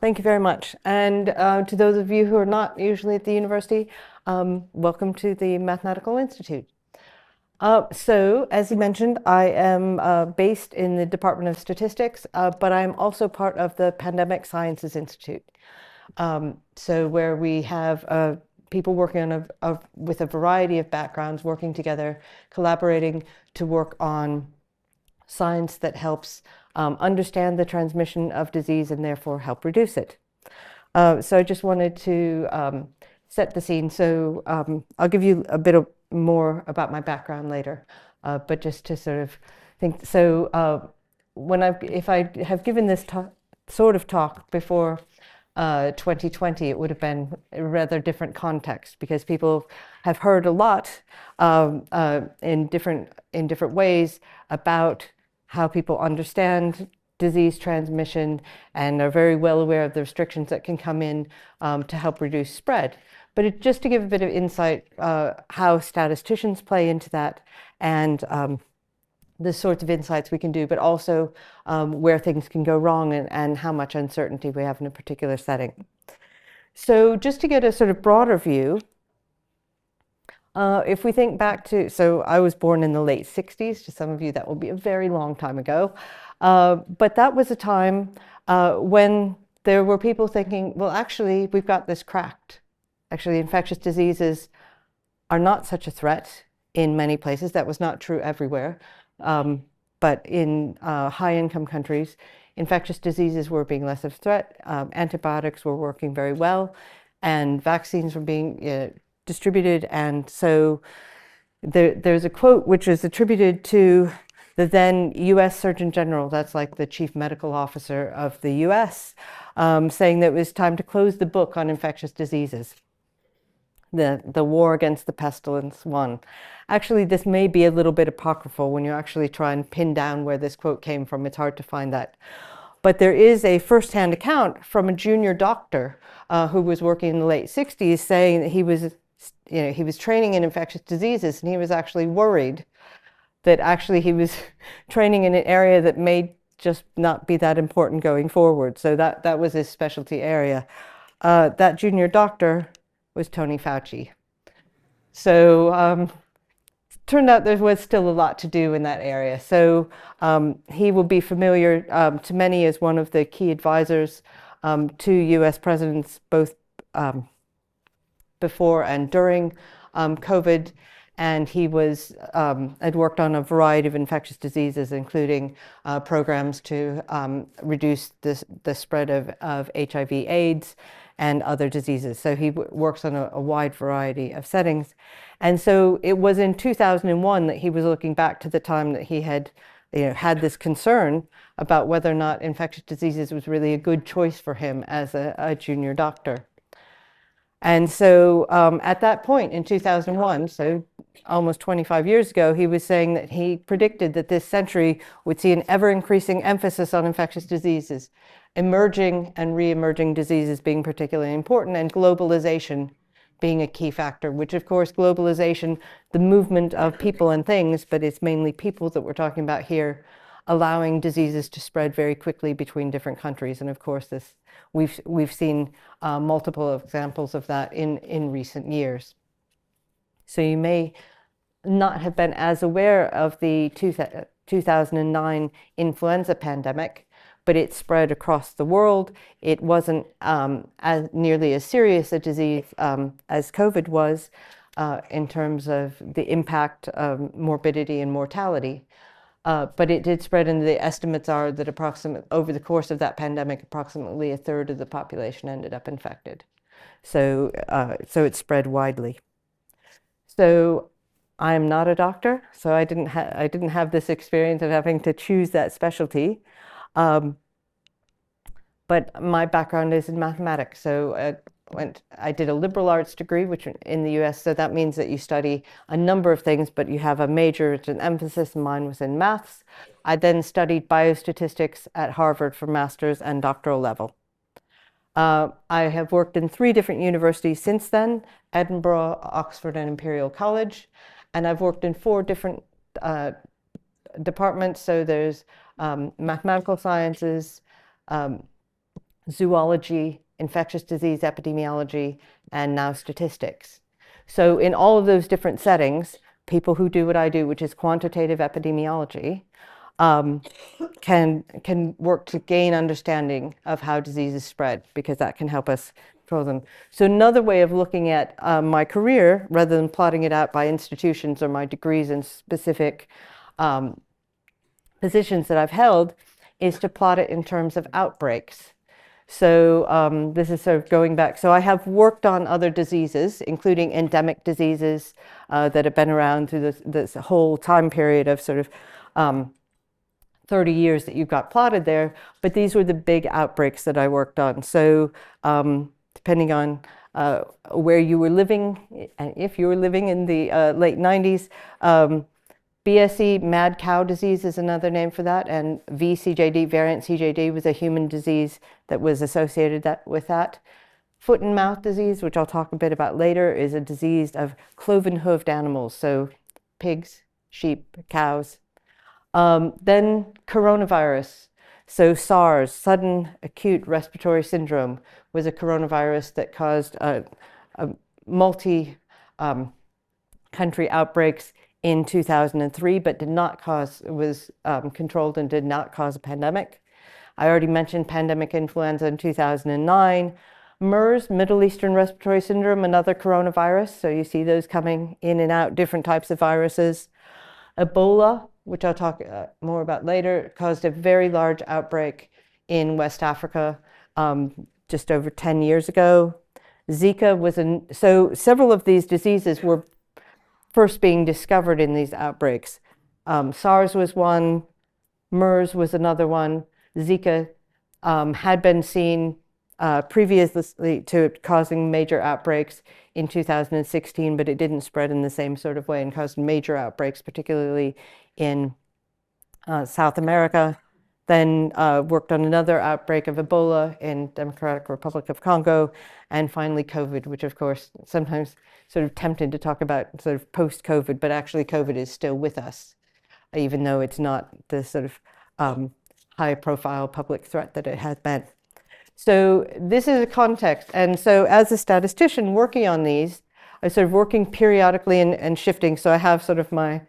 Thank you very much. And to those of you who are not usually at the university, welcome to the Mathematical Institute. So, as you mentioned, I am based in the Department of Statistics, but I'm also part of the Pandemic Sciences Institute. So where we have people working on with a variety of backgrounds, working together, collaborating to work on science that helps understand the transmission of disease and therefore help reduce it. So I just wanted to set the scene. So I'll give you a bit more about my background later, but just to sort of think. So if I have given this sort of talk before 2020, it would have been a rather different context because people have heard a lot in different ways about how people understand disease transmission and are very well aware of the restrictions that can come in to help reduce spread. But just to give a bit of insight, how statisticians play into that and the sorts of insights we can do, but also where things can go wrong and how much uncertainty we have in a particular setting. So just to get a sort of broader view, if we think back to, so I was born in the late 60s, to some of you that will be a very long time ago, but that was a time when there were people thinking, well, actually, we've got this cracked. Actually, infectious diseases are not such a threat in many places. That was not true everywhere. But in high-income countries, infectious diseases were being less of a threat. Antibiotics were working very well, and vaccines were being distributed. And so there's a quote which is attributed to the then U.S. Surgeon General, that's like the chief medical officer of the U.S., saying that it was time to close the book on infectious diseases. The war against the pestilence won. Actually, this may be a little bit apocryphal when you actually try and pin down where this quote came from. It's hard to find that. But there is a first-hand account from a junior doctor who was working in the late 60s saying that he was training in infectious diseases, and he was actually worried that actually he was training in an area that may just not be that important going forward. So that was his specialty area. That junior doctor was Tony Fauci. So turned out there was still a lot to do in that area. So he will be familiar to many as one of the key advisors to US presidents, both before and during COVID. And he had worked on a variety of infectious diseases, including programs to reduce the spread of HIV/AIDS and other diseases. So he works on a wide variety of settings. And so it was in 2001 that he was looking back to the time that he had had this concern about whether or not infectious diseases was really a good choice for him as a junior doctor. And so at that point in 2001, so almost 25 years ago, he was saying that he predicted that this century would see an ever-increasing emphasis on infectious diseases, emerging and re-emerging diseases being particularly important, and globalization being a key factor, which of course globalization, the movement of people and things, but it's mainly people that we're talking about here, allowing diseases to spread very quickly between different countries. And of course, we've seen multiple examples of that in recent years. So you may not have been as aware of the 2009 influenza pandemic, but it spread across the world. It wasn't nearly as serious a disease as COVID was in terms of the impact of morbidity and mortality. But it did spread, and the estimates are that over the course of that pandemic, approximately a third of the population ended up infected. So it spread widely. So I am not a doctor, so I didn't have this experience of having to choose that specialty. But my background is in mathematics. So I did a liberal arts degree, which in the US, so that means that you study a number of things, but you have a major, it's an emphasis. Mine was in maths. I then studied biostatistics at Harvard for master's and doctoral level. I have worked in 3 different universities since then: Edinburgh, Oxford, and Imperial College. And I've worked in 4 different departments. So there's mathematical sciences, zoology, infectious disease epidemiology, and now statistics. So in all of those different settings, people who do what I do, which is quantitative epidemiology, can work to gain understanding of how diseases spread, because that can help us control them. So another way of looking at my career, rather than plotting it out by institutions or my degrees in specific positions that I've held, is to plot it in terms of outbreaks. So this is sort of going back. So I have worked on other diseases, including endemic diseases that have been around through this whole time period of sort of 30 years that you've got plotted there. But these were the big outbreaks that I worked on. So depending on where you were living, and if you were living in the late 90s, BSE, mad cow disease, is another name for that, and VCJD, variant CJD, was a human disease that was associated with that. Foot and mouth disease, which I'll talk a bit about later, is a disease of cloven-hooved animals, so pigs, sheep, cows. Then coronavirus, so SARS, sudden acute respiratory syndrome, was a coronavirus that caused multi-country outbreaks in 2003, but did not cause, was controlled and did not cause a pandemic. I already mentioned pandemic influenza in 2009. MERS, Middle Eastern Respiratory Syndrome, another coronavirus. So you see those coming in and out, different types of viruses. Ebola, which I'll talk more about later, caused a very large outbreak in West Africa just over 10 years ago. Zika was so several of these diseases were first being discovered in these outbreaks. SARS was one, MERS was another one. Zika had been seen previously to causing major outbreaks in 2016, but it didn't spread in the same sort of way and caused major outbreaks, particularly in South America. Then worked on another outbreak of Ebola in Democratic Republic of Congo, and finally COVID, which of course sometimes sort of tempted to talk about sort of post-COVID, but actually COVID is still with us, even though it's not the sort of high-profile public threat that it has been. So this is a context, and so as a statistician working on these, I'm sort of working periodically and shifting. So I have sort of my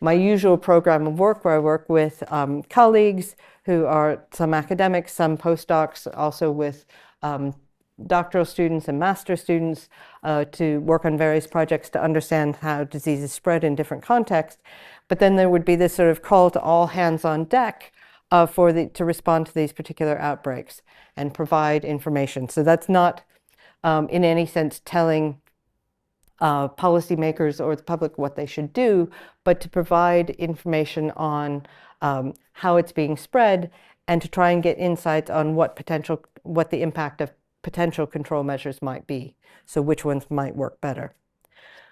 my usual program of work where I work with colleagues who are some academics, some postdocs, also with doctoral students and master students to work on various projects to understand how diseases spread in different contexts. But then there would be this sort of call to all hands on deck to respond to these particular outbreaks and provide information. So that's not in any sense telling policymakers or the public what they should do, but to provide information on how it's being spread and to try and get insights on what the impact of potential control measures might be. So which ones might work better.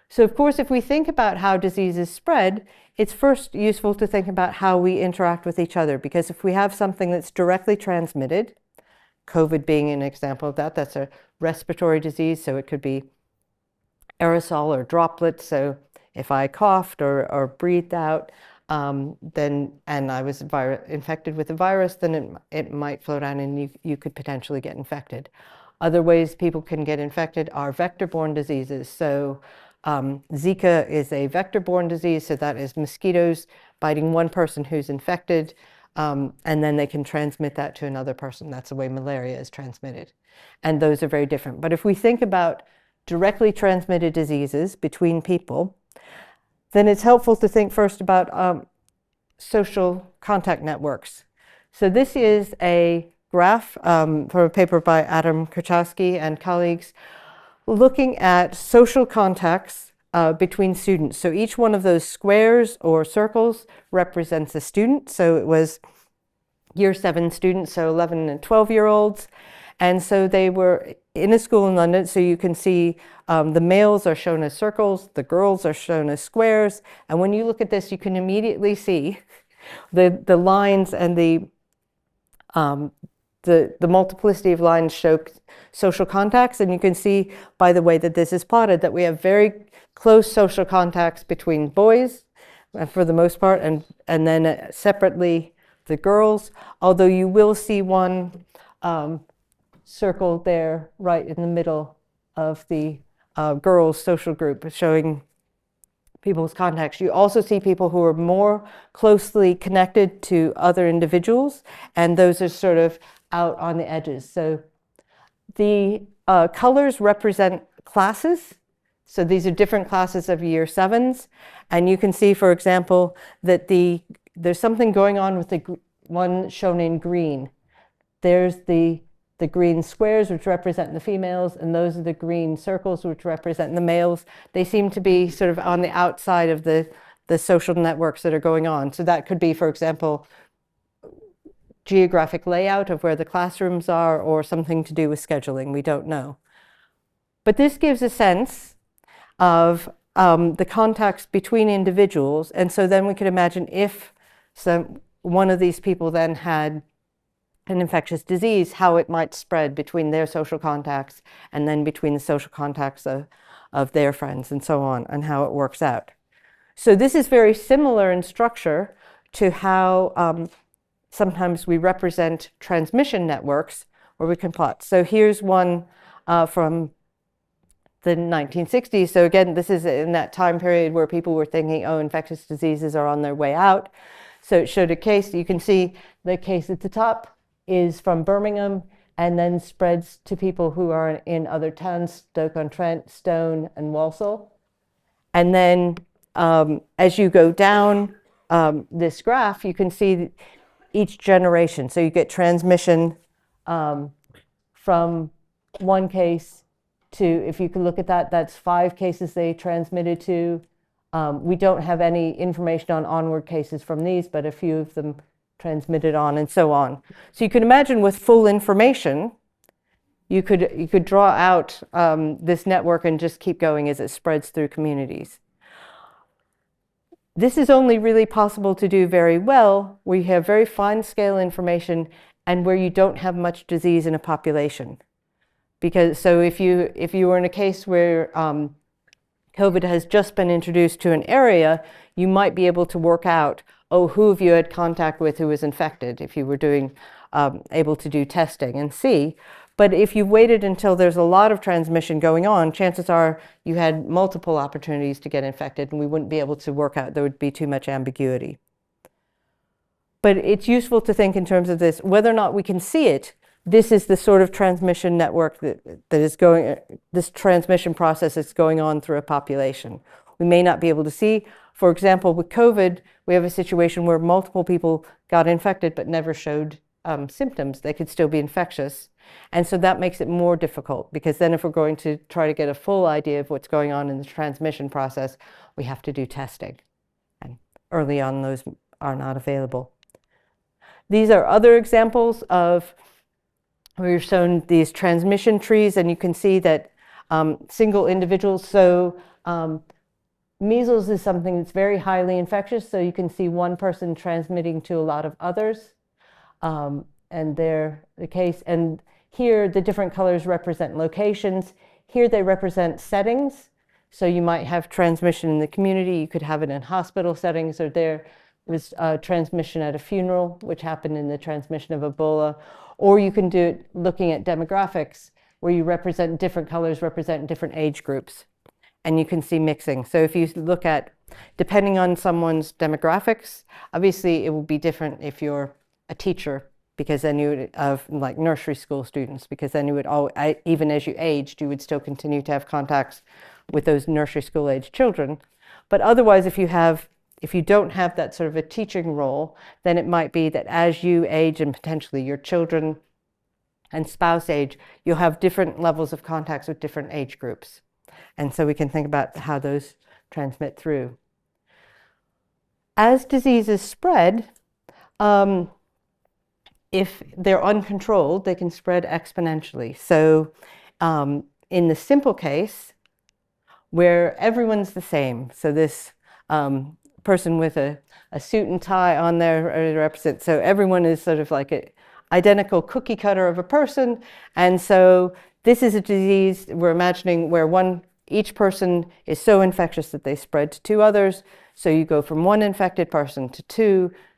So of course, if we think about how diseases spread, it's first useful to think about how we interact with each other, because if we have something that's directly transmitted, COVID being an example of that, that's a respiratory disease, so it could be aerosol or droplets. So if I coughed or breathed out, and I was infected with the virus, then it might flow down and you could potentially get infected. Other ways people can get infected are vector-borne diseases. So Zika is a vector-borne disease, so that is mosquitoes biting one person who's infected, and then they can transmit that to another person. That's the way malaria is transmitted. And those are very different. But if we think about directly transmitted diseases between people, then it's helpful to think first about social contact networks. So this is a graph from a paper by Adam Kurchowski and colleagues looking at social contacts between students. So each one of those squares or circles represents a student. So it was year 7 students, so 11 and 12-year-olds. And so they were in a school in London, so you can see the males are shown as circles, the girls are shown as squares. And when you look at this, you can immediately see the lines and the multiplicity of lines show social contacts. And you can see by the way that this is plotted that we have very close social contacts between boys for the most part, and then separately the girls, although you will see one circled there right in the middle of the girls' social group, showing people's contacts. You also see people who are more closely connected to other individuals, and those are sort of out on the edges. So the colors represent classes. So these are different classes of year 7s. And you can see, for example, that there's something going on with the one shown in green. There's the green squares, which represent the females, and those are the green circles, which represent the males. They seem to be sort of on the outside of the social networks that are going on. So that could be, for example, geographic layout of where the classrooms are, or something to do with scheduling. We don't know. But this gives a sense of the contacts between individuals. And so then we could imagine if one of these people then had an infectious disease, how it might spread between their social contacts and then between the social contacts of their friends and so on, and how it works out. So this is very similar in structure to how sometimes we represent transmission networks where we can plot. So here's one from the 1960s. So again, this is in that time period where people were thinking, oh, infectious diseases are on their way out. So it showed a case. You can see the case at the top is from Birmingham and then spreads to people who are in other towns, Stoke-on-Trent, Stone, and Walsall. And then as you go down this graph, you can see each generation. So you get transmission from one case to, if you can look at that, that's 5 cases they transmitted to. We don't have any information on onward cases from these, but a few of them transmitted on, and so on. So you can imagine with full information, you could draw out this network and just keep going as it spreads through communities. This is only really possible to do very well where you have very fine scale information and where you don't have much disease in a population. Because so if you were in a case where COVID has just been introduced to an area, you might be able to work out, oh, who have you had contact with who was infected, if you were able to do testing and see. But if you waited until there's a lot of transmission going on, chances are you had multiple opportunities to get infected, and we wouldn't be able to work out. There would be too much ambiguity. But it's useful to think in terms of this, whether or not we can see it. This is the sort of transmission network that is going, this transmission process is going on through a population. We may not be able to see. For example, with COVID, we have a situation where multiple people got infected but never showed symptoms. They could still be infectious. And so that makes it more difficult, because then if we're going to try to get a full idea of what's going on in the transmission process, we have to do testing. And early on, those are not available. These are other examples of where you're shown these transmission trees, and you can see that single individuals. So measles is something that's very highly infectious. So you can see one person transmitting to a lot of others. And they're the case. And here, the different colors represent locations. Here, they represent settings. So you might have transmission in the community. You could have it in hospital settings, or there was transmission at a funeral, which happened in the transmission of Ebola. Or you can do it looking at demographics, where you represent different colors, represent different age groups. And you can see mixing. So if you look at, depending on someone's demographics, obviously it will be different if you're a teacher, because then you would have like nursery school students, because then you would even as you aged, you would still continue to have contacts with those nursery school age children. But otherwise, if you don't have that sort of a teaching role, then it might be that as you age and potentially your children and spouse age, you'll have different levels of contacts with different age groups. And so we can think about how those transmit through. As diseases spread, if they're uncontrolled, they can spread exponentially. So in the simple case, where everyone's the same, so this person with a suit and tie on there represents, so everyone is sort of like an identical cookie cutter of a person. And so this is a disease we're imagining where each person is so infectious that they spread to 2 others. So you go from 1 infected person to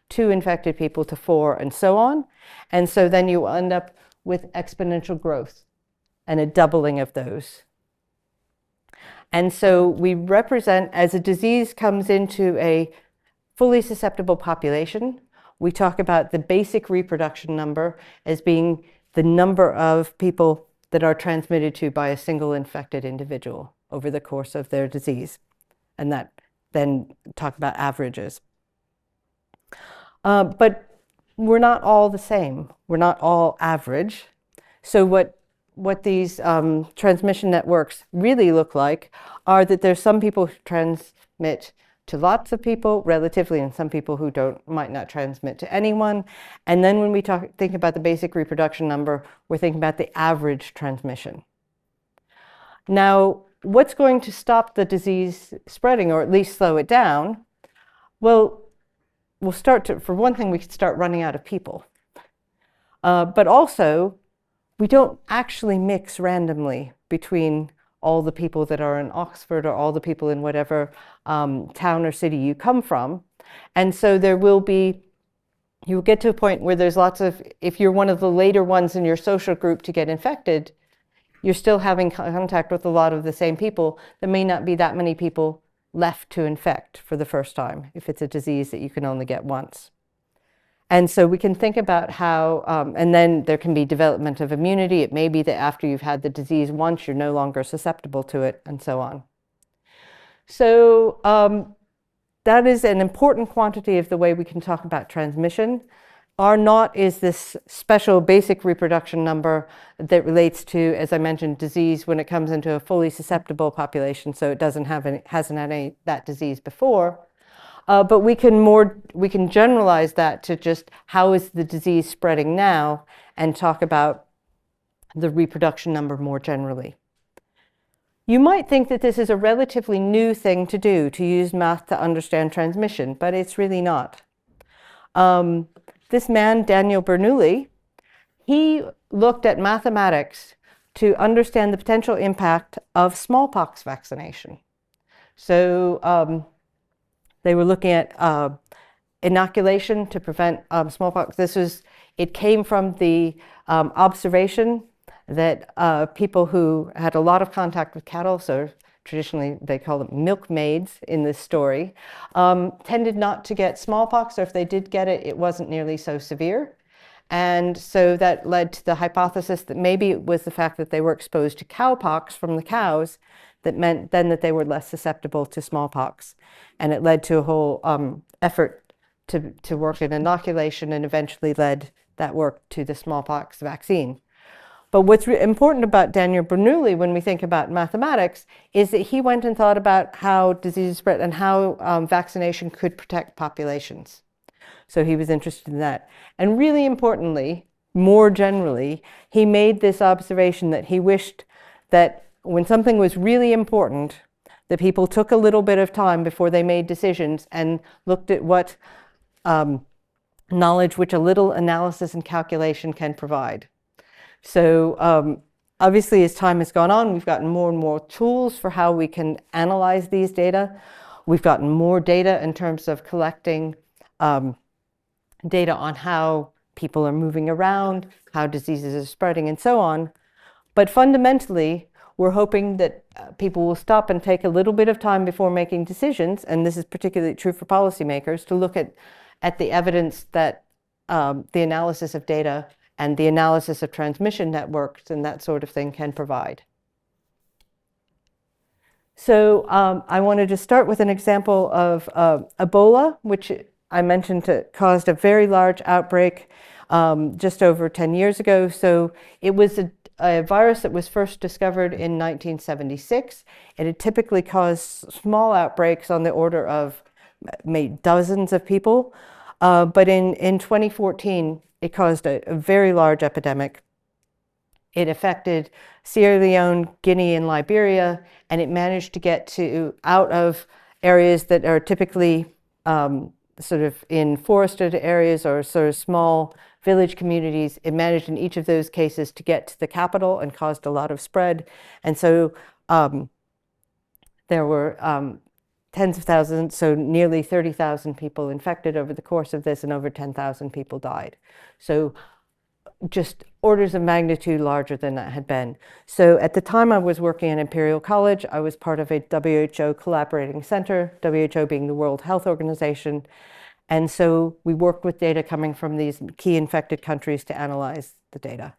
2 infected people to 4, and so on. And so then you end up with exponential growth and a doubling of those. And so we represent, as a disease comes into a fully susceptible population, we talk about the basic reproduction number as being the number of people that are transmitted to by a single infected individual over the course of their disease. And that then talk about averages. But we're not all the same. We're not all average. So what these transmission networks really look like are that there's some people who transmit to lots of people relatively, and some people who might not transmit to anyone. And then when we think about the basic reproduction number, we're thinking about the average transmission. Now, what's going to stop the disease spreading, or at least slow it down? Well, for one thing, we could start running out of people. But also, we don't actually mix randomly between all the people that are in Oxford or all the people in whatever town or city you come from. And so you'll get to a point where there's if you're one of the later ones in your social group to get infected, you're still having contact with a lot of the same people. There may not be that many people left to infect for the first time if it's a disease that you can only get once. And so we can think about how, and then there can be development of immunity. It may be that after you've had the disease once, you're no longer susceptible to it, and so on. So that is an important quantity of the way we can talk about transmission. R naught is this special basic reproduction number that relates to, as I mentioned, disease when it comes into a fully susceptible population, so it hasn't had that disease before. But we can generalize that to just how is the disease spreading now, and talk about the reproduction number more generally. You might think that this is a relatively new thing to do, to use math to understand transmission, but it's really not. This man, Daniel Bernoulli, he looked at mathematics to understand the potential impact of smallpox vaccination. So they were looking at inoculation to prevent smallpox. It came from the observation that people who had a lot of contact with cattle, so traditionally they call them milkmaids in this story, tended not to get smallpox, or if they did get it, it wasn't nearly so severe. And so that led to the hypothesis that maybe it was the fact that they were exposed to cowpox from the cows that meant then that they were less susceptible to smallpox. And it led to a whole effort to work in inoculation, and eventually led that work to the smallpox vaccine. But what's important about Daniel Bernoulli when we think about mathematics is that he went and thought about how diseases spread and how vaccination could protect populations. So he was interested in that. And really importantly, more generally, he made this observation that he wished that when something was really important, that people took a little bit of time before they made decisions and looked at what knowledge which a little analysis and calculation can provide. So obviously, as time has gone on, we've gotten more and more tools for how we can analyze these data. We've gotten more data in terms of collecting data on how people are moving around, how diseases are spreading, and so on. But fundamentally, we're hoping that people will stop and take a little bit of time before making decisions, and this is particularly true for policymakers, to look at the evidence that the analysis of data and the analysis of transmission networks and that sort of thing can provide. So I wanted to start with an example of Ebola, which I mentioned caused a very large outbreak just over 10 years ago. So it was a virus that was first discovered in 1976. It had typically caused small outbreaks on the order of maybe dozens of people. But in 2014, it caused a very large epidemic. It affected Sierra Leone, Guinea, and Liberia, and it managed to get out of areas that are typically sort of in forested areas or sort of small village communities. It managed in each of those cases to get to the capital and caused a lot of spread. And so there were tens of thousands, so nearly 30,000 people infected over the course of this, and over 10,000 people died. So just orders of magnitude larger than that had been. So at the time I was working at Imperial College, I was part of a WHO collaborating center, WHO being the World Health Organization. And so we worked with data coming from these key infected countries to analyze the data.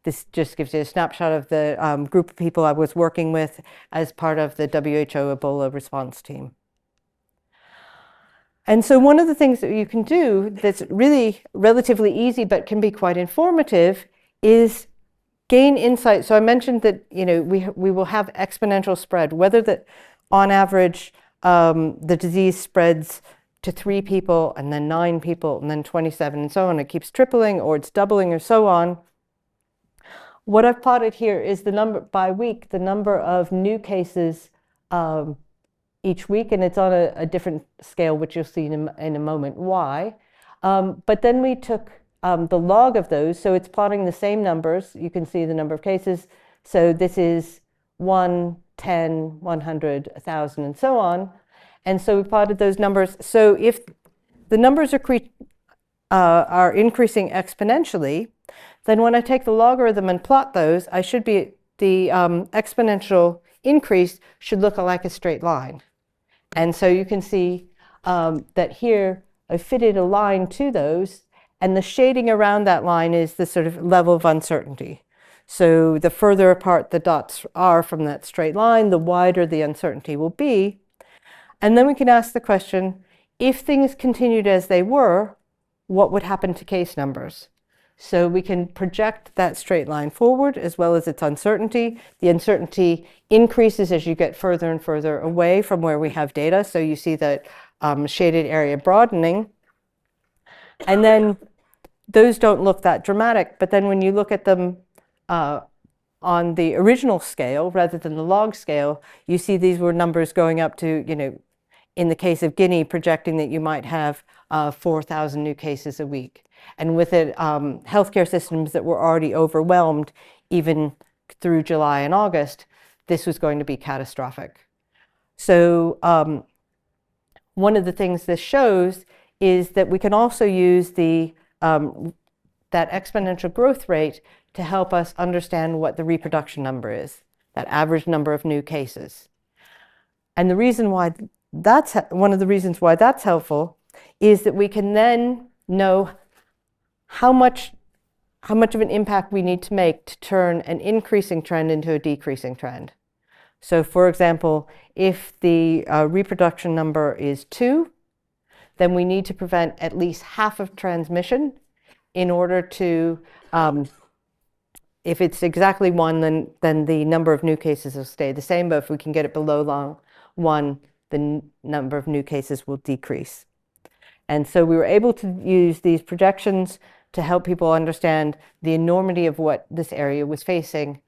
This just gives you a snapshot of the group of people I was working with as part of the WHO Ebola response team. And so one of the things that you can do that's really relatively easy but can be quite informative is gain insight. So I mentioned that we will have exponential spread, whether that on average the disease spreads to 3 people and then 9 people and then 27 and so on. It keeps tripling or it's doubling or so on. What I've plotted here is the number by week, the number of new cases each week, and it's on a different scale, which you'll see in a moment why. But then we took the log of those, so it's plotting the same numbers. You can see the number of cases. So this is 1, 10, 100, 1,000, and so on. And so we plotted those numbers. So if the numbers are increasing exponentially, then when I take the logarithm and plot those, I should be, the exponential increase should look like a straight line. And so you can see that here I fitted a line to those, and the shading around that line is the sort of level of uncertainty. So the further apart the dots are from that straight line, the wider the uncertainty will be. And then we can ask the question, if things continued as they were, what would happen to case numbers? So we can project that straight line forward as well as its uncertainty. The uncertainty increases as you get further and further away from where we have data. So you see that shaded area broadening. And then those don't look that dramatic. But then when you look at them on the original scale rather than the log scale, you see these were numbers going up to, in the case of Guinea, projecting that you might have 4,000 new cases a week. And with it, healthcare systems that were already overwhelmed, even through July and August, this was going to be catastrophic. So one of the things this shows is that we can also use that exponential growth rate to help us understand what the reproduction number is, that average number of new cases. And the reason why one of the reasons why that's helpful is that we can then know how much of an impact we need to make to turn an increasing trend into a decreasing trend. So for example, if the reproduction number is 2, then we need to prevent at least half of transmission in order to, if it's exactly 1, then the number of new cases will stay the same, but if we can get it below 1, the number of new cases will decrease. And so we were able to use these projections to help people understand the enormity of what this area was facing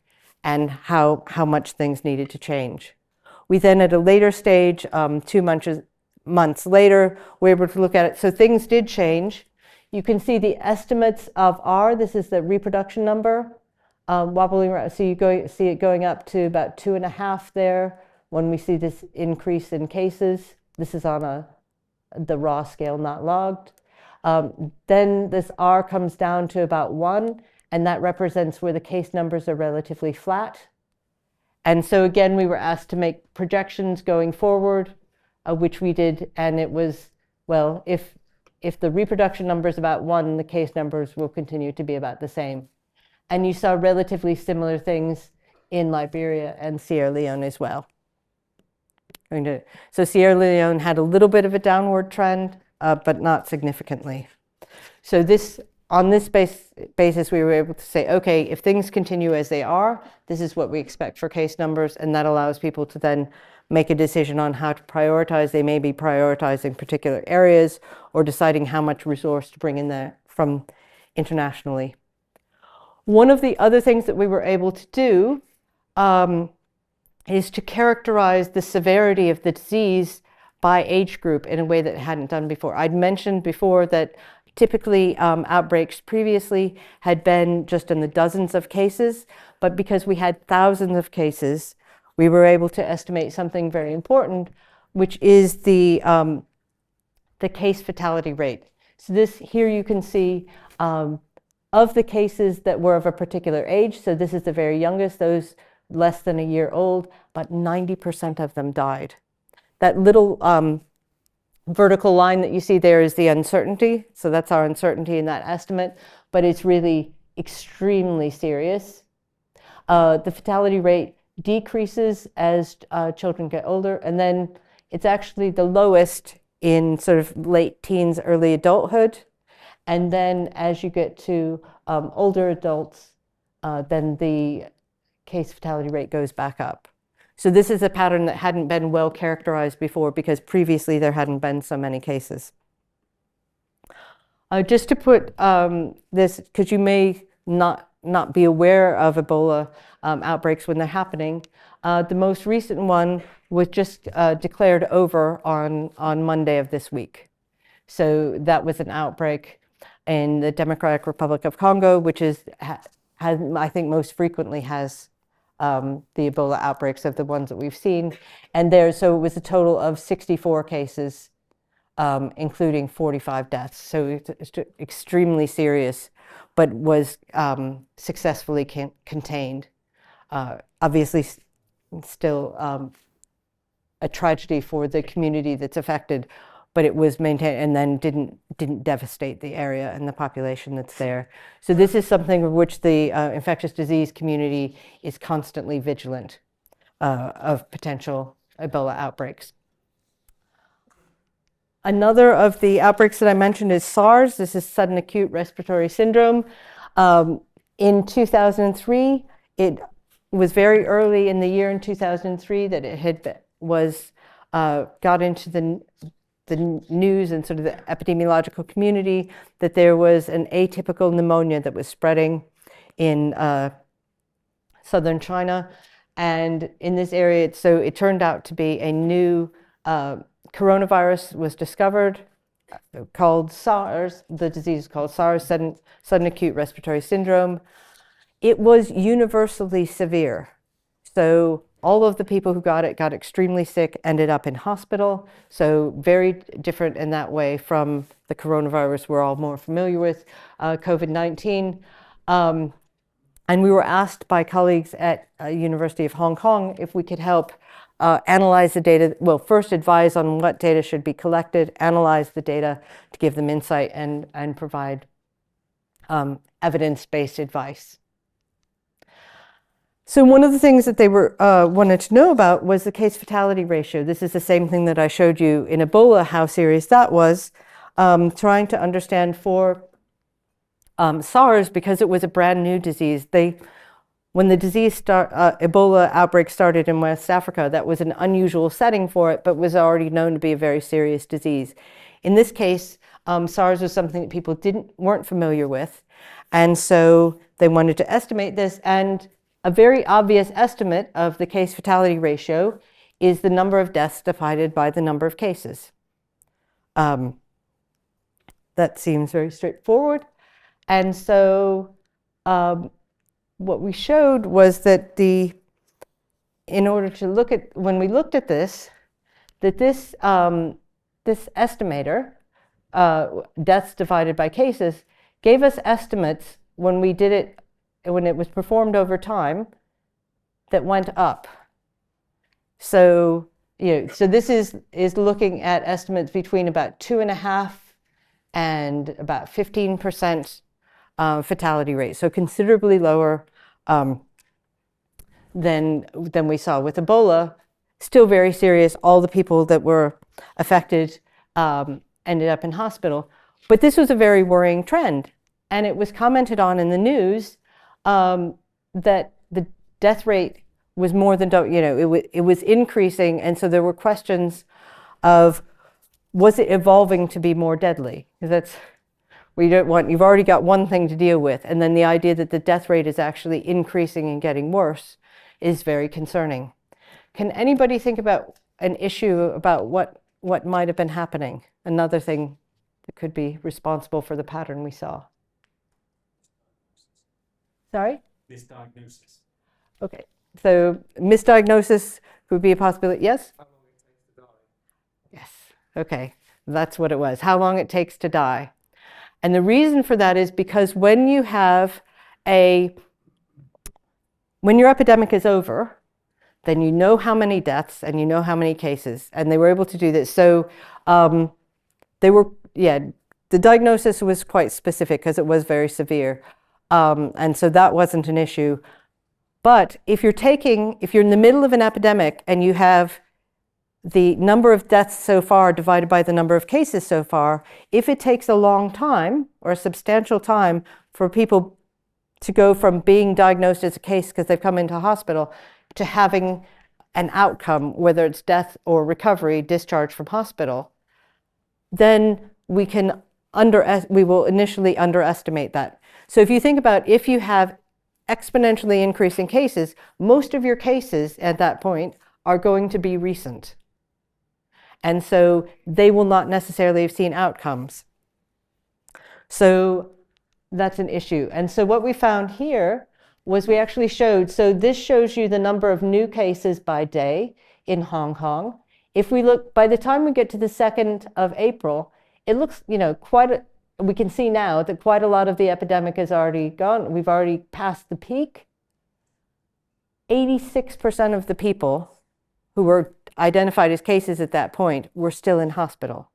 and how much things needed to change. We then, at a later stage, 2 months later, were able to look at it. So things did change. You can see the estimates of R, this is the reproduction number, wobbling around. So you see it going up to about 2.5 there when we see this increase in cases. This is on the raw scale, not logged. Then this R comes down to about 1, and that represents where the case numbers are relatively flat. And so again, we were asked to make projections going forward, which we did, and it was, well, if the reproduction number is about 1, the case numbers will continue to be about the same. And you saw relatively similar things in Liberia and Sierra Leone as well. So Sierra Leone had a little bit of a downward trend, but not significantly. So on this basis, we were able to say, okay, if things continue as they are, this is what we expect for case numbers, and that allows people to then make a decision on how to prioritize. They may be prioritizing particular areas or deciding how much resource to bring in there from internationally. One of the other things that we were able to do is to characterize the severity of the disease by age group in a way that it hadn't done before. I'd mentioned before that typically outbreaks previously had been just in the dozens of cases, but because we had thousands of cases, we were able to estimate something very important, which is the case fatality rate. So here you can see of the cases that were of a particular age, so this is the very youngest, those less than a year old, but 90% of them died. That little vertical line that you see there is the uncertainty. So that's our uncertainty in that estimate, but it's really extremely serious. The fatality rate decreases as children get older, and then it's actually the lowest in sort of late teens, early adulthood. And then as you get to older adults, then the case fatality rate goes back up. So this is a pattern that hadn't been well characterized before because previously there hadn't been so many cases. Just to put this, because you may not be aware of Ebola outbreaks when they're happening, the most recent one was just declared over on Monday of this week. So that was an outbreak in the Democratic Republic of Congo, which is, I think most frequently has the Ebola outbreaks of the ones that we've seen. And so it was a total of 64 cases, including 45 deaths. So it's extremely serious, but was successfully contained. Obviously, still a tragedy for the community that's affected, but it was maintained and then didn't devastate the area and the population that's there. So this is something of which the infectious disease community is constantly vigilant of potential Ebola outbreaks. Another of the outbreaks that I mentioned is SARS. This is sudden acute respiratory syndrome. In 2003, it was very early in the year in 2003 that it got into the news and sort of the epidemiological community that there was an atypical pneumonia that was spreading in southern China. And in this area, so it turned out to be a new coronavirus was discovered called SARS. The disease is called SARS, sudden acute respiratory syndrome. It was universally severe. So all of the people who got it got extremely sick, ended up in hospital. So very different in that way from the coronavirus we're all more familiar with, COVID-19. And we were asked by colleagues at University of Hong Kong if we could help analyze the data, well, first advise on what data should be collected, analyze the data to give them insight and provide evidence-based advice. So one of the things that they wanted to know about was the case fatality ratio. This is the same thing that I showed you in Ebola, how serious that was, trying to understand for SARS, because it was a brand new disease. When the Ebola outbreak started in West Africa, that was an unusual setting for it, but was already known to be a very serious disease. In this case, SARS was something that people weren't familiar with. And so they wanted to estimate this, and a very obvious estimate of the case fatality ratio is the number of deaths divided by the number of cases. That seems very straightforward. And so what we showed was that in order to look at, when we looked at this, that this estimator, deaths divided by cases, gave us estimates when we did it, when it was performed over time, that went up. So, so this is looking at estimates between about 2.5 and about 15% fatality rate. So considerably lower than we saw with Ebola. Still very serious. All the people that were affected ended up in hospital. But this was a very worrying trend. And it was commented on in the news that the death rate was more than, it was increasing. And so there were questions of, was it evolving to be more deadly? Because that's, you've already got one thing to deal with. And then the idea that the death rate is actually increasing and getting worse is very concerning. Can anybody think about an issue about what might have been happening? Another thing that could be responsible for the pattern we saw. Sorry? Misdiagnosis. Okay, so misdiagnosis would be a possibility. Yes? How long it takes to die. Yes, okay, that's what it was. How long it takes to die. And the reason for that is because when you have when your epidemic is over, then you know how many deaths and you know how many cases, and they were able to do this. So the diagnosis was quite specific because it was very severe. And so that wasn't an issue. But if you're in the middle of an epidemic and you have the number of deaths so far divided by the number of cases so far, if it takes a long time or a substantial time for people to go from being diagnosed as a case because they've come into hospital to having an outcome, whether it's death or recovery, discharge from hospital, then we will initially underestimate that. So if you think about if you have exponentially increasing cases, most of your cases at that point are going to be recent. And so they will not necessarily have seen outcomes. So that's an issue. And so what we found here was we actually showed, so this shows you the number of new cases by day in Hong Kong. If we look, by the time we get to the 2nd of April, it looks, we can see now that quite a lot of the epidemic is already gone. We've already passed the peak. 86% of the people who were identified as cases at that point were still in hospital.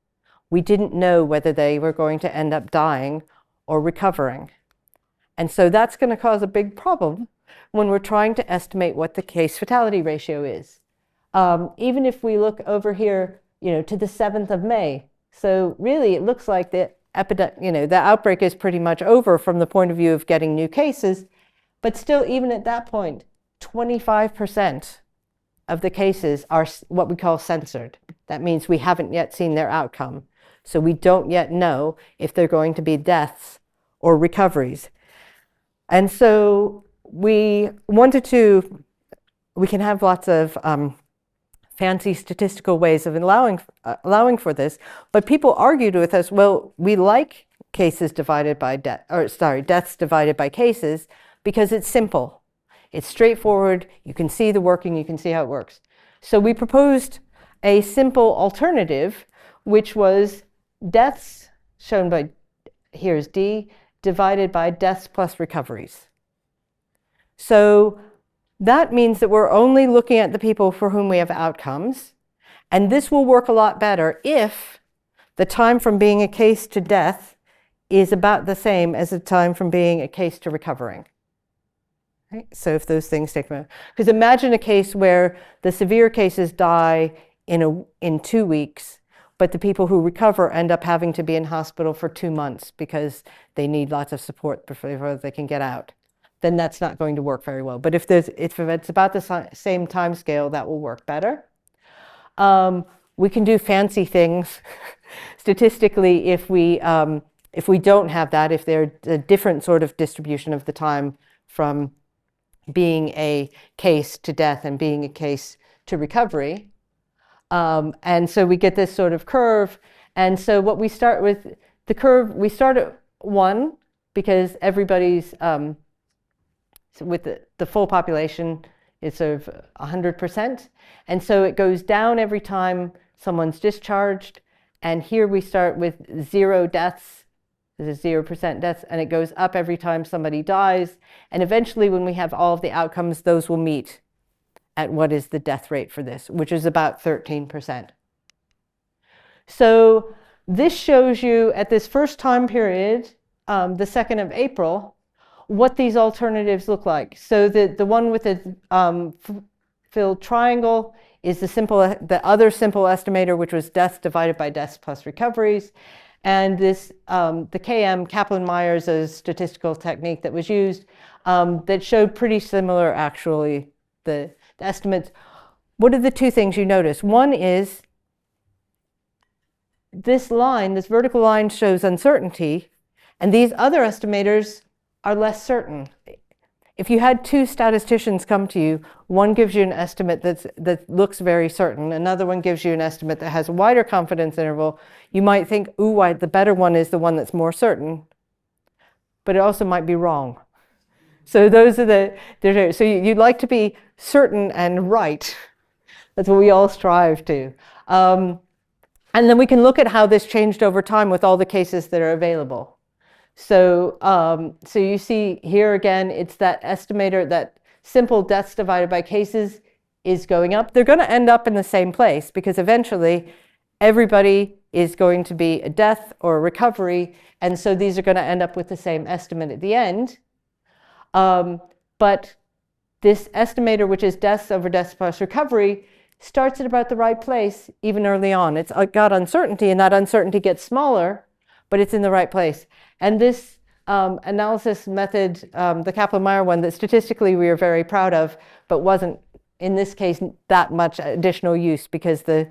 We didn't know whether they were going to end up dying or recovering. And so that's going to cause a big problem when we're trying to estimate what the case fatality ratio is. Even if we look over here, to the 7th of May. So really, it looks like the outbreak is pretty much over from the point of view of getting new cases. But still, even at that point, 25% of the cases are what we call censored. That means we haven't yet seen their outcome. So we don't yet know if they're going to be deaths or recoveries. And so we can have lots of fancy statistical ways of allowing for this, but people argued with us, well, we like cases divided by deaths divided by cases because it's simple. It's straightforward. You can see the working, you can see how it works. So we proposed a simple alternative, which was deaths, shown by, here's D, divided by deaths plus recoveries. So that means that we're only looking at the people for whom we have outcomes. And this will work a lot better if the time from being a case to death is about the same as the time from being a case to recovering. Right? So if those things take a minute. Because imagine a case where the severe cases die in 2 weeks, but the people who recover end up having to be in hospital for 2 months because they need lots of support before they can get out. Then that's not going to work very well. But if it's about the same time scale, that will work better. We can do fancy things statistically if we don't have that, if there's a different sort of distribution of the time from being a case to death and being a case to recovery. And so we get this sort of curve. And so what we start with, the curve, we start at 1 because everybody's, with the full population is sort of 100%. And so it goes down every time someone's discharged. And here we start with 0 deaths. This is 0% deaths, and it goes up every time somebody dies. And eventually, when we have all of the outcomes, those will meet at what is the death rate for this, which is about 13%. So this shows you at this first time period, the 2nd of April, what these alternatives look like. So the one with the filled triangle is the other simple estimator, which was deaths divided by deaths plus recoveries. And this, the KM, Kaplan-Meier, is a statistical technique that was used that showed pretty similar, actually, the estimates. What are the 2 things you notice? One is this line, this vertical line shows uncertainty, and these other estimators are less certain. If you had 2 statisticians come to you, one gives you an estimate that looks very certain, another one gives you an estimate that has a wider confidence interval, you might think, ooh, the better one is the one that's more certain, but it also might be wrong. So those are so you'd like to be certain and right. That's what we all strive to. And then we can look at how this changed over time with all the cases that are available. So, so you see here again, it's that estimator, that simple deaths divided by cases is going up. They're going to end up in the same place because eventually everybody is going to be a death or a recovery. And so these are going to end up with the same estimate at the end. But this estimator, which is deaths over deaths plus recovery, starts at about the right place even early on. It's got uncertainty, and that uncertainty gets smaller, but it's in the right place. And this analysis method, the Kaplan-Meier one, that statistically we are very proud of, but wasn't, in this case, that much additional use because the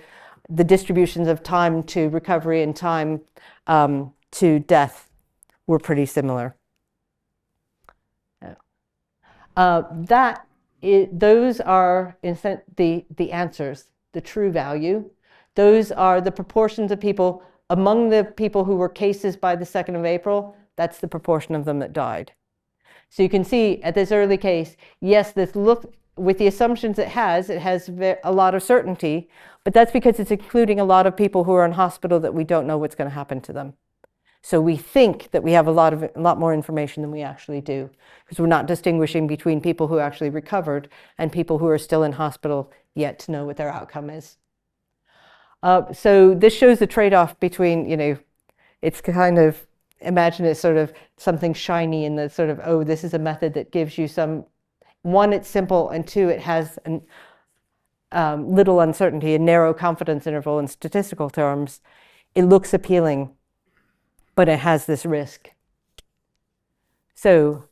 distributions of time to recovery and time to death were pretty similar. Those are the answers, the true value. Those are the proportions of people among the people who were cases by the 2nd of April. That's the proportion of them that died. So you can see at this early case, yes, this look with the assumptions it has a lot of certainty, but that's because it's including a lot of people who are in hospital that we don't know what's going to happen to them. So we think that we have a lot more information than we actually do, because we're not distinguishing between people who actually recovered and people who are still in hospital yet to know what their outcome is. So this shows the trade-off between, it's kind of, imagine it's sort of something shiny in the sort of, oh, this is a method that gives you some, one, it's simple, and two, it has little uncertainty, a narrow confidence interval in statistical terms. It looks appealing, but it has this risk. So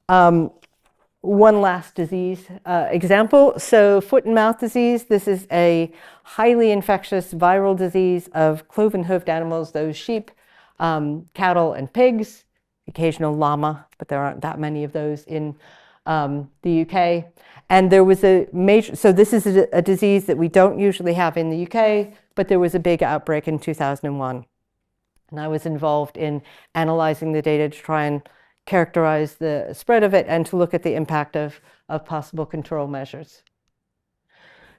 one last disease example. So foot and mouth disease, this is a highly infectious viral disease of cloven-hoofed animals, those sheep, cattle, and pigs, occasional llama, but there aren't that many of those in the UK. And there was a major, so this is a disease that we don't usually have in the UK, but there was a big outbreak in 2001. And I was involved in analyzing the data to try and characterize the spread of it and to look at the impact of possible control measures.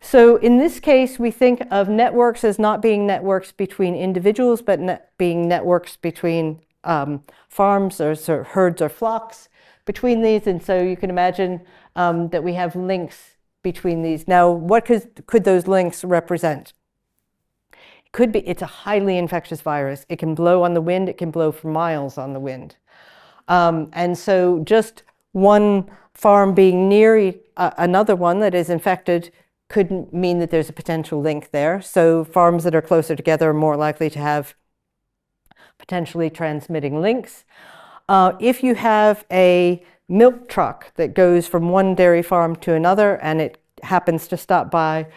So in this case, we think of networks as not being networks between individuals, but being networks between farms or sort of herds or flocks between these. And so you can imagine that we have links between these. Now, what could those links represent? Could be, it's a highly infectious virus. It can blow on the wind. It can blow for miles on the wind. And so just one farm being near another one that is infected could mean that there's a potential link there. So farms that are closer together are more likely to have potentially transmitting links. If you have a milk truck that goes from one dairy farm to another and it happens to stop by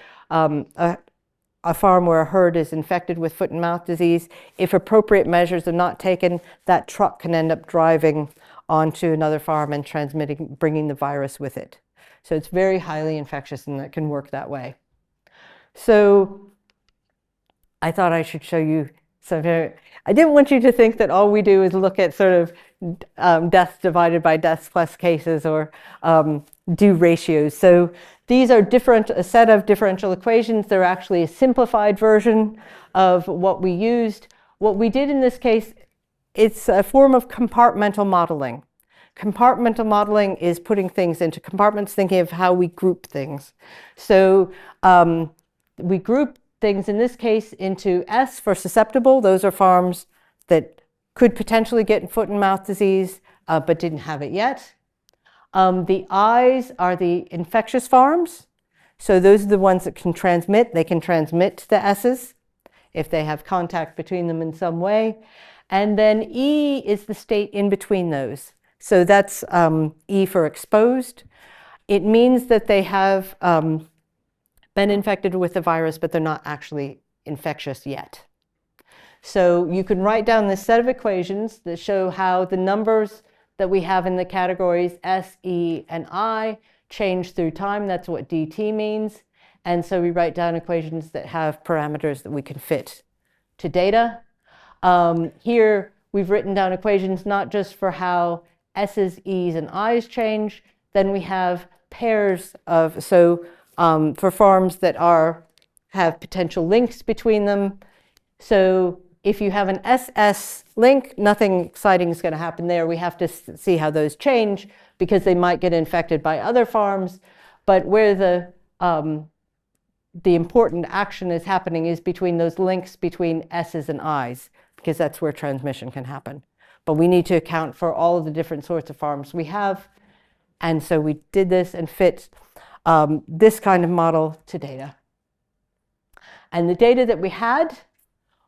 a farm where a herd is infected with foot and mouth disease, if appropriate measures are not taken, that truck can end up driving onto another farm and bringing the virus with it. So it's very highly infectious and it can work that way. So I thought I should show you some. I didn't want you to think that all we do is look at sort of deaths divided by deaths plus cases or do ratios. So these are a set of differential equations. They're actually a simplified version of what we used. What we did in this case, it's a form of compartmental modeling. Compartmental modeling is putting things into compartments, thinking of how we group things. So we group things in this case into S for susceptible. Those are farms that could potentially get foot and mouth disease, but didn't have it yet. The I's are the infectious farms. So those are the ones that can transmit. They can transmit to the S's if they have contact between them in some way. And then E is the state in between those. So that's E for exposed. It means that they have been infected with the virus, but they're not actually infectious yet. So you can write down this set of equations that show how the numbers that we have in the categories S, E, and I change through time. That's what dt means. And so we write down equations that have parameters that we can fit to data. Here we've written down equations not just for how S's, E's, and I's change. Then we have pairs of, so for farms that have potential links between them. So if you have an SS link, nothing exciting is going to happen there. We have to see how those change because they might get infected by other farms. But where the important action is happening is between those links between S's and I's, because that's where transmission can happen. But we need to account for all of the different sorts of farms we have. And so we did this and fit this kind of model to data. And the data that we had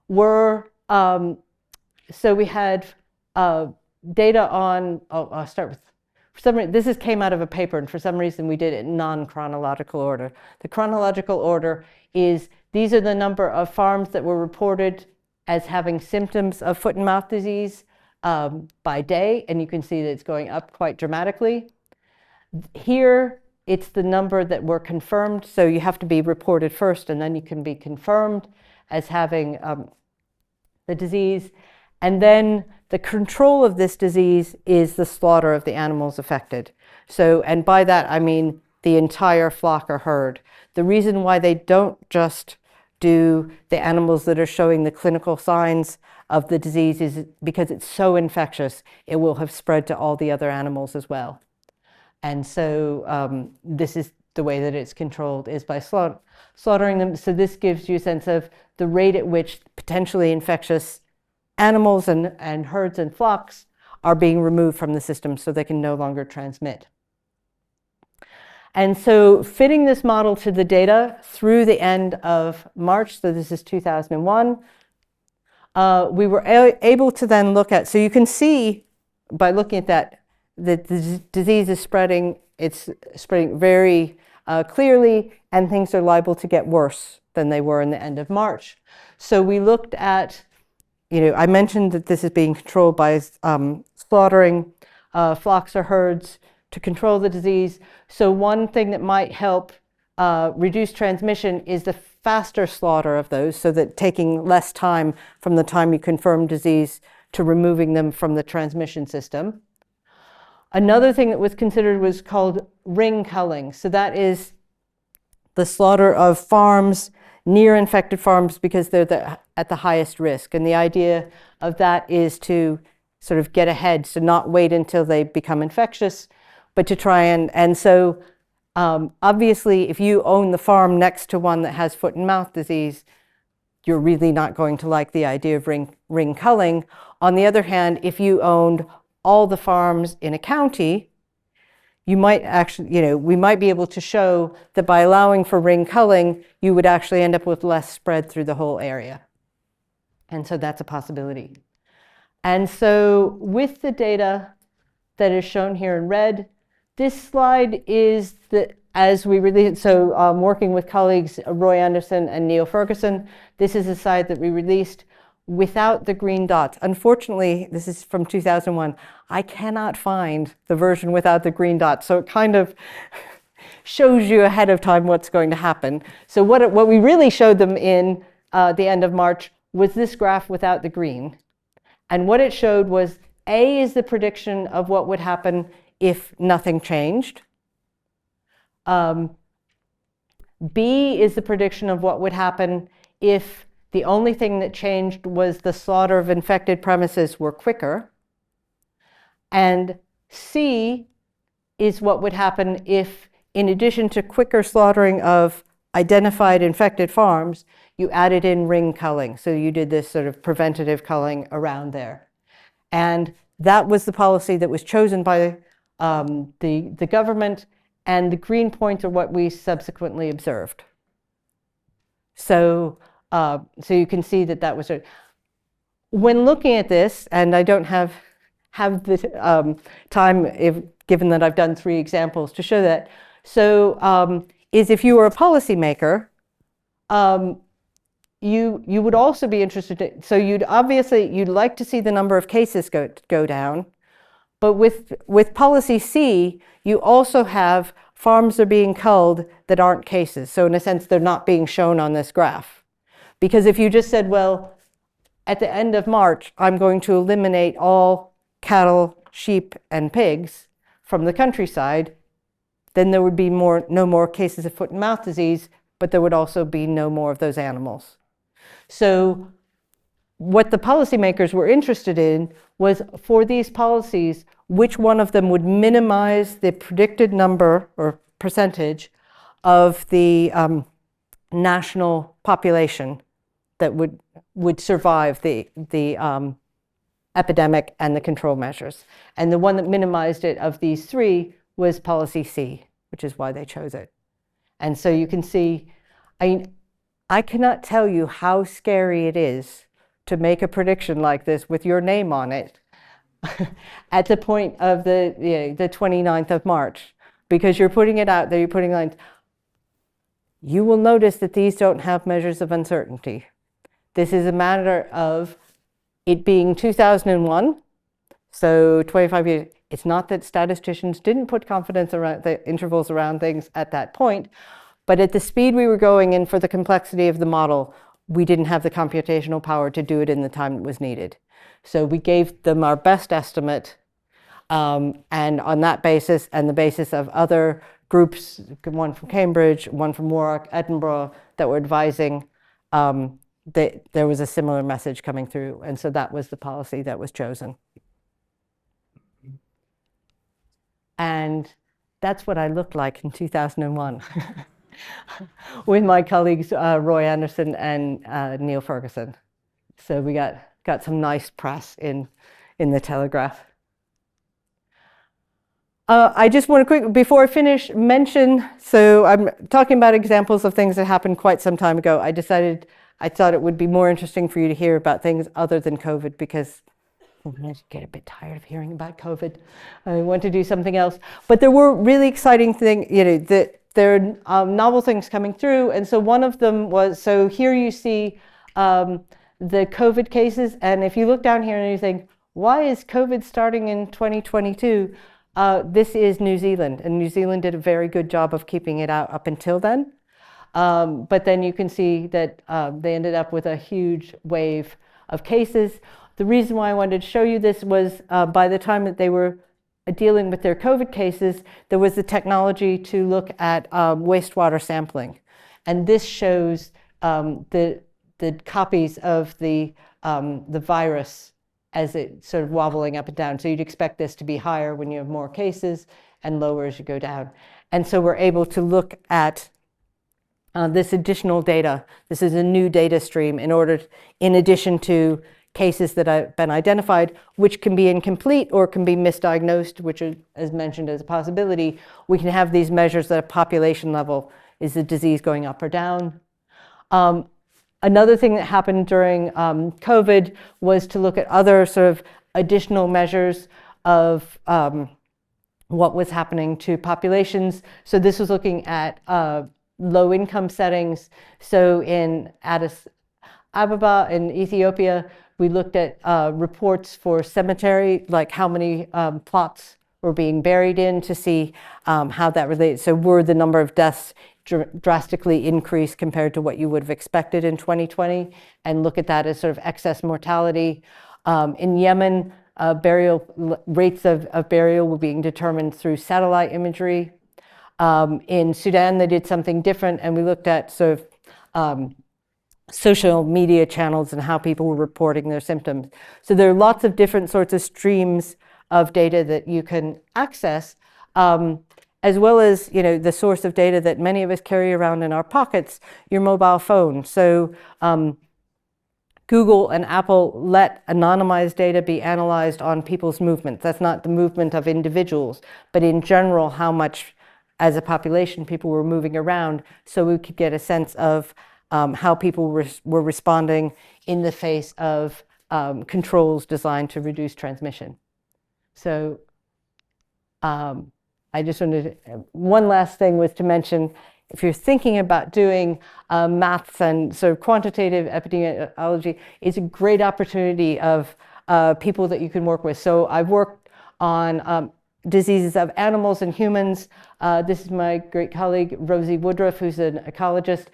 were, so we had data on, I'll start with, for some reason, this came out of a paper, and for some reason we did it in non-chronological order. The chronological order is, these are the number of farms that were reported as having symptoms of foot and mouth disease by day, and you can see that it's going up quite dramatically. Here, it's the number that were confirmed, so you have to be reported first, and then you can be confirmed as having the disease. And then the control of this disease is the slaughter of the animals affected. So, and by that I mean the entire flock or herd. The reason why they don't just do the animals that are showing the clinical signs of the disease is because it's so infectious, it will have spread to all the other animals as well. And so this is the way that it's controlled, is by slaughtering them. So this gives you a sense of the rate at which potentially infectious animals and herds and flocks are being removed from the system so they can no longer transmit. And so fitting this model to the data through the end of March, so this is 2001, we were able to then look at, so you can see by looking at that, that the disease is spreading, it's spreading very clearly, and things are liable to get worse than they were in the end of March. So we looked at, I mentioned that this is being controlled by slaughtering flocks or herds to control the disease. So one thing that might help reduce transmission is the faster slaughter of those, so that taking less time from the time you confirm disease to removing them from the transmission system. Another thing that was considered was called ring culling. So that is the slaughter of farms, near infected farms, because they're at the highest risk. And the idea of that is to sort of get ahead, so not wait until they become infectious, but to try and so obviously if you own the farm next to one that has foot and mouth disease, you're really not going to like the idea of ring culling. On the other hand, if you owned all the farms in a county, you might actually, we might be able to show that by allowing for ring culling, you would actually end up with less spread through the whole area. And so that's a possibility. And so with the data that is shown here in red, this slide is as we released, so working with colleagues Roy Anderson and Neil Ferguson, this is a slide that we released without the green dots. Unfortunately, this is from 2001. I cannot find the version without the green dots, so it kind of shows you ahead of time what's going to happen. So what we really showed them in the end of March was this graph without the green. And what it showed was A is the prediction of what would happen if nothing changed. B is the prediction of what would happen if the only thing that changed was the slaughter of infected premises were quicker. And C is what would happen if, in addition to quicker slaughtering of identified infected farms, you added in ring culling. So you did this sort of preventative culling around there. And that was the policy that was chosen by the government, and the green points are what we subsequently observed. So you can see that was it. When looking at this, and I don't have the time, given that I've done 3 examples to show that. So is if you were a policymaker, you would also be interested so you'd like to see the number of cases go down, but with policy C, you also have farms that are being culled that aren't cases. So in a sense, they're not being shown on this graph. Because if you just said, well, at the end of March, I'm going to eliminate all cattle, sheep, and pigs from the countryside, then there would be no more cases of foot and mouth disease, but there would also be no more of those animals. So what the policymakers were interested in was, for these policies, which one of them would minimize the predicted number or percentage of the national population that would survive the epidemic and the control measures. And the one that minimized it of these three was policy C, which is why they chose it. And so you can see, I cannot tell you how scary it is to make a prediction like this with your name on it at the point of the 29th of March, because you're putting it out there, you're putting lines. You will notice that these don't have measures of uncertainty. This is a matter of it being 2001, so 25 years. It's not that statisticians didn't put confidence around the intervals around things at that point, but at the speed we were going in for the complexity of the model, we didn't have the computational power to do it in the time that was needed. So we gave them our best estimate, and on that basis and the basis of other groups, one from Cambridge, one from Warwick, Edinburgh, that were advising, there was a similar message coming through. And so that was the policy that was chosen. And that's what I looked like in 2001 with my colleagues, Roy Anderson and Neil Ferguson. So we got some nice press in the Telegraph. I just want to quick, before I finish, mention, so I'm talking about examples of things that happened quite some time ago. I thought it would be more interesting for you to hear about things other than COVID, because I get a bit tired of hearing about COVID. I want to do something else. But there were really exciting things, there are novel things coming through. And so one of them was, so here you see the COVID cases. And if you look down here and you think, why is COVID starting in 2022? This is New Zealand, and New Zealand did a very good job of keeping it out up until then. But then you can see that they ended up with a huge wave of cases. The reason why I wanted to show you this was by the time that they were dealing with their COVID cases, there was the technology to look at wastewater sampling. And this shows the copies of the virus as it sort of wobbling up and down. So you'd expect this to be higher when you have more cases and lower as you go down. And so we're able to look at this additional data. This is a new data stream in addition to cases that have been identified, which can be incomplete or can be misdiagnosed, which is mentioned as a possibility. We can have these measures at a population level. Is the disease going up or down? Another thing that happened during COVID was to look at other sort of additional measures of what was happening to populations. So this was looking at low income settings. So in Addis Ababa in Ethiopia, we looked at reports for cemetery, like how many plots were being buried in, to see how that relates. So were the number of deaths drastically increased compared to what you would have expected in 2020, and look at that as sort of excess mortality. In Yemen, rates of burial were being determined through satellite imagery. In Sudan, they did something different, and we looked at sort of social media channels and how people were reporting their symptoms. So there are lots of different sorts of streams of data that you can access, as well as the source of data that many of us carry around in our pockets, your mobile phone. So Google and Apple let anonymized data be analyzed on people's movements. That's not the movement of individuals, but in general, how much as a population people were moving around, so we could get a sense of how people were responding in the face of controls designed to reduce transmission. So I just wanted to, one last thing was to mention, if you're thinking about doing maths and sort of quantitative epidemiology, it's a great opportunity of people that you can work with. So I've worked on diseases of animals and humans. This is my great colleague, Rosie Woodruff, who's an ecologist.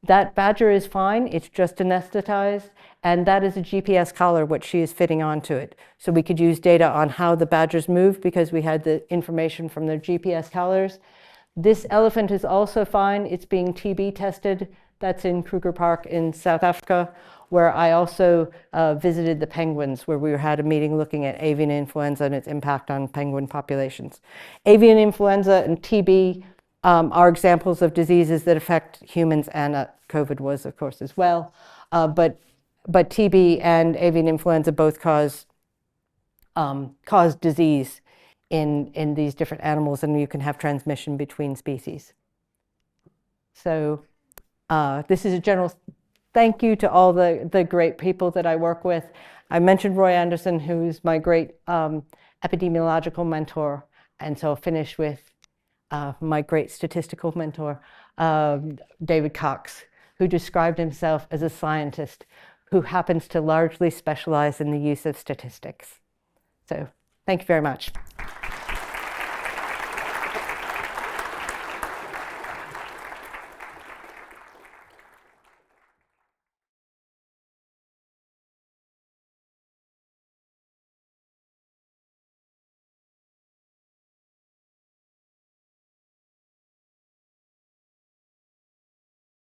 That badger is fine, it's just anesthetized, and that is a GPS collar, what she is fitting onto it. So we could use data on how the badgers move because we had the information from their GPS collars. This elephant is also fine, it's being TB tested. That's in Kruger Park in South Africa. where I also visited the penguins, where we had a meeting looking at avian influenza and its impact on penguin populations. Avian influenza and TB are examples of diseases that affect humans, and COVID was, of course, as well. But TB and avian influenza both cause disease in these different animals, and you can have transmission between species. So this is a general thank you to all the great people that I work with. I mentioned Roy Anderson, who's my great epidemiological mentor, and so I'll finish with my great statistical mentor, David Cox, who described himself as a scientist who happens to largely specialize in the use of statistics. So thank you very much.